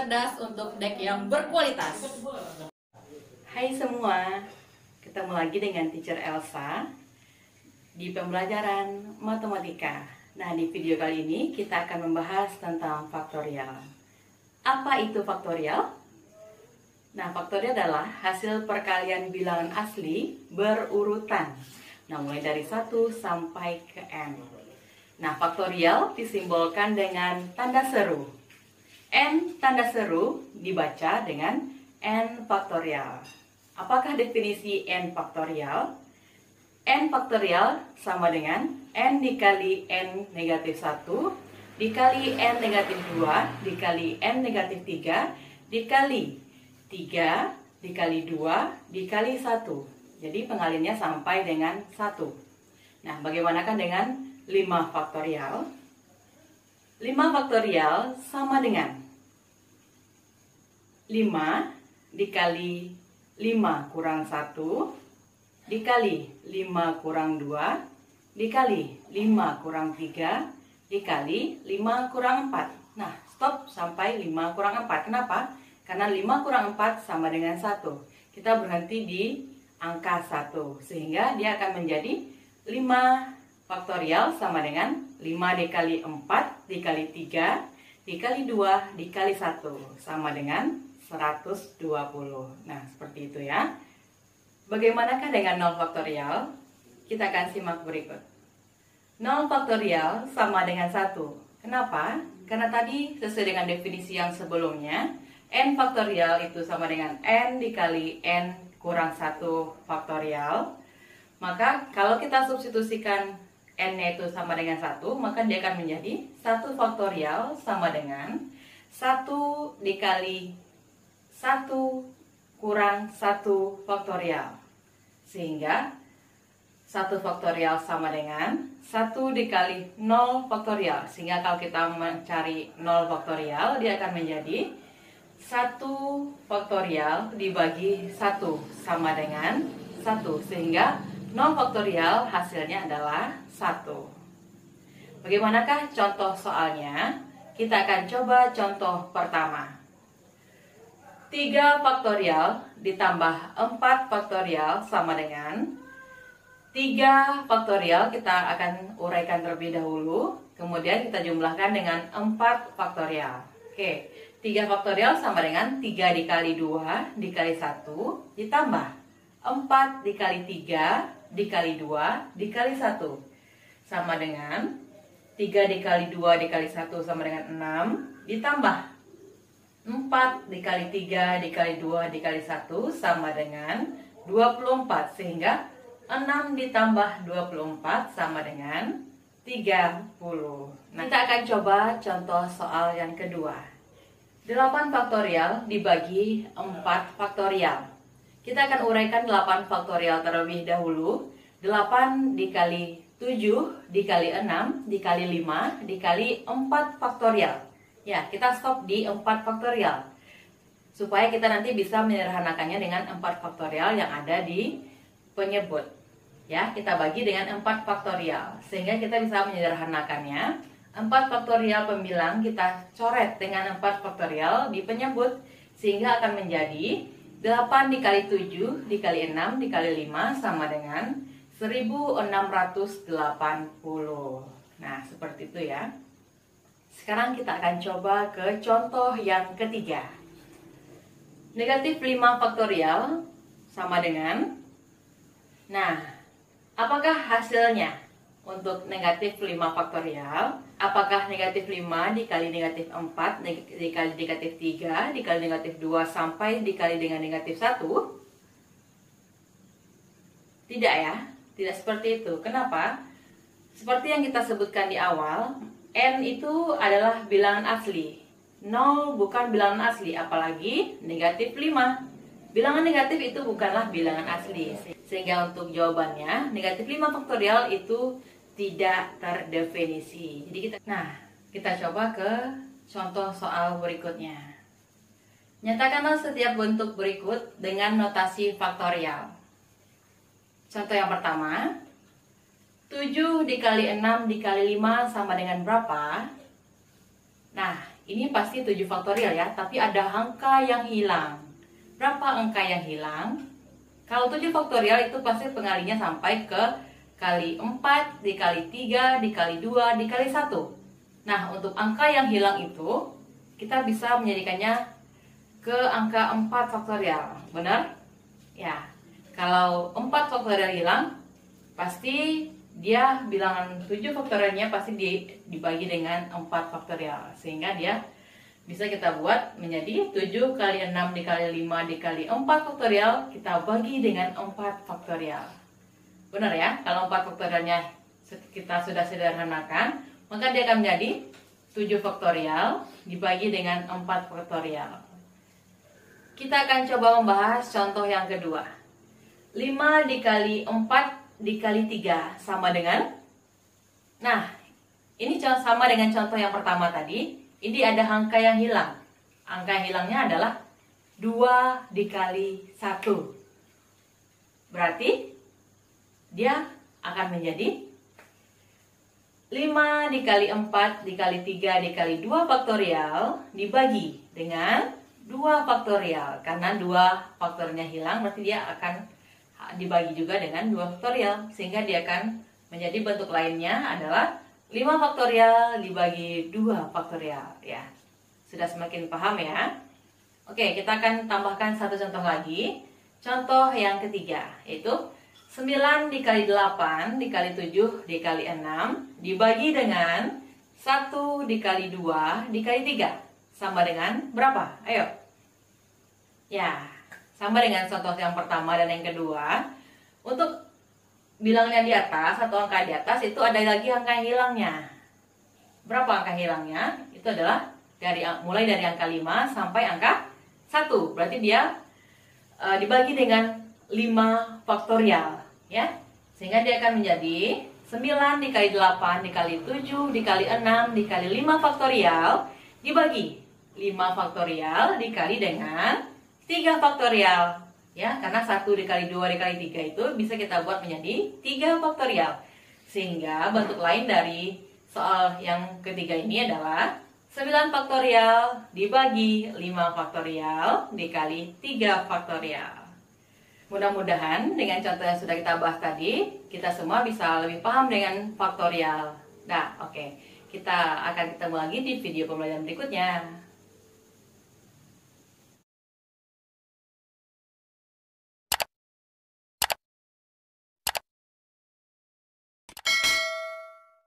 cerdas untuk dek yang berkualitas. Hai semua, ketemu lagi dengan Teacher Elsa di pembelajaran matematika. Nah, di video kali ini kita akan membahas tentang faktorial. Apa itu faktorial? Nah, faktorial adalah hasil perkalian bilangan asli berurutan. Nah, mulai dari 1 sampai ke n. Nah, faktorial disimbolkan dengan tanda seru. N tanda seru dibaca dengan n faktorial. Apakah definisi n faktorial? N faktorial sama dengan n dikali n negatif 1 dikali n negatif 2 dikali n negatif 3 dikali 3 dikali 2 dikali 1. Jadi pengaliannya sampai dengan 1. Nah, bagaimanakah dengan 5 faktorial? 5 faktorial sama dengan 5 dikali 5 kurang 1 dikali 5 kurang 2 dikali 5 kurang 3 dikali 5 kurang 4. Nah, stop sampai 5 kurang 4. Kenapa? Karena 5 kurang 4 sama dengan 1. Kita berhenti di angka 1. Sehingga dia akan menjadi 5 faktorial sama dengan 5 dikali 4 dikali 3 dikali 2 dikali 1 sama dengan 120. Nah, seperti itu ya. Bagaimanakah dengan 0 faktorial? Kita akan simak berikut. 0 faktorial sama dengan 1. Kenapa? Karena tadi sesuai dengan definisi yang sebelumnya, n faktorial itu sama dengan n dikali n kurang 1 faktorial. Maka kalau kita substitusikan n-nya itu sama dengan 1, maka dia akan menjadi 1 faktorial sama dengan 1 dikali 1 kurang 1 faktorial. Sehingga 1 faktorial sama dengan 1 dikali 0 faktorial. Sehingga kalau kita mencari 0 faktorial, dia akan menjadi 1 faktorial dibagi 1 sama dengan 1. Sehingga 0 faktorial hasilnya adalah 1. Bagaimanakah contoh soalnya? Kita akan coba contoh pertama. 3 faktorial ditambah 4 faktorial sama dengan 3 faktorial. Kita akan uraikan terlebih dahulu, kemudian kita jumlahkan dengan 4 faktorial. Oke, 3 faktorial sama dengan 3 dikali 2 dikali 1 ditambah 4 dikali 3 dikali 2 dikali 1 sama dengan 3 dikali 2 dikali 1 sama dengan 6 ditambah 4 dikali 3 dikali 2 dikali 1 sama dengan 24. Sehingga 6 ditambah 24 sama dengan 30. Nah, kita akan coba contoh soal yang kedua. 8 faktorial dibagi 4 faktorial. Kita akan uraikan 8 faktorial terlebih dahulu. 8 dikali 7 dikali 6 dikali 5 dikali 4 faktorial. Ya, kita stop di 4 faktorial. Supaya kita nanti bisa menyederhanakannya dengan 4 faktorial yang ada di penyebut. Ya, kita bagi dengan 4 faktorial. Sehingga kita bisa menyederhanakannya. 4 faktorial pembilang kita coret dengan 4 faktorial di penyebut. Sehingga akan menjadi 8 dikali 7 dikali 6 dikali 5 sama dengan 1680. Nah, seperti itu ya. Sekarang kita akan coba ke contoh yang ketiga. Negatif 5 faktorial sama dengan, nah, apakah hasilnya untuk negatif 5 faktorial? Apakah negatif 5 dikali negatif 4 dikali negatif 3 dikali negatif 2 sampai dikali dengan negatif 1? Tidak ya, tidak seperti itu. Kenapa? Seperti yang kita sebutkan di awal, n itu adalah bilangan asli. 0 bukan bilangan asli, apalagi negatif 5. Bilangan negatif itu bukanlah bilangan asli. Sehingga untuk jawabannya, negatif 5 faktorial itu tidak terdefinisi. Jadi kita coba ke contoh soal berikutnya. Nyatakanlah setiap bentuk berikut dengan notasi faktorial. Contoh yang pertama, 7 dikali 6 dikali 5 sama dengan berapa? Nah, ini pasti 7 faktorial ya, tapi ada angka yang hilang. Berapa angka yang hilang? Kalau 7 faktorial itu pasti pengalinya sampai ke kali 4, dikali 3, dikali 2, dikali 1. Nah, untuk angka yang hilang itu, kita bisa menjadikannya ke angka 4 faktorial. Benar? Ya, kalau 4 faktorial hilang, pasti dia bilangan 7 faktorialnya pasti dibagi dengan 4 faktorial. Sehingga dia bisa kita buat menjadi 7 kali 6 dikali 5 dikali 4 faktorial, kita bagi dengan 4 faktorial. Benar ya? Kalau 4 faktorialnya kita sudah sederhanakan, maka dia akan menjadi 7 faktorial dibagi dengan 4 faktorial. Kita akan coba membahas contoh yang kedua. 5 dikali 4 dikali 3 sama dengan, nah ini sama dengan contoh yang pertama tadi. Ini ada angka yang hilang. Angka yang hilangnya adalah 2 dikali 1. Berarti dia akan menjadi 5 dikali 4 dikali 3 dikali 2 faktorial dibagi dengan 2 faktorial. Karena 2 faktornya hilang, berarti dia akan dibagi juga dengan 2 faktorial. Sehingga dia akan menjadi bentuk lainnya adalah 5 faktorial dibagi 2 faktorial. Ya, sudah semakin paham ya? Oke, kita akan tambahkan satu contoh lagi. Contoh yang ketiga, yaitu 9 dikali 8 dikali 7 dikali 6 dibagi dengan 1 dikali 2 dikali 3. Sama dengan berapa? Ayo. Ya, sama dengan contoh yang pertama dan yang kedua. Untuk bilangan yang di atas atau angka di atas itu ada lagi angka yang hilangnya. Berapa angka hilangnya? Itu adalah mulai dari angka 5 sampai angka 1. Berarti dia dibagi dengan 5 faktorial ya. Sehingga dia akan menjadi 9 dikali 8 dikali 7 dikali 6 dikali 5 faktorial dibagi 5 faktorial dikali dengan 3 faktorial ya, karena 1 dikali 2 dikali 3 itu bisa kita buat menjadi 3 faktorial. Sehingga bentuk lain dari soal yang ketiga ini adalah 9 faktorial dibagi 5 faktorial dikali 3 faktorial. Mudah-mudahan dengan contoh yang sudah kita bahas tadi, kita semua bisa lebih paham dengan faktorial. Nah, oke. Kita akan ketemu lagi di video pembelajaran berikutnya.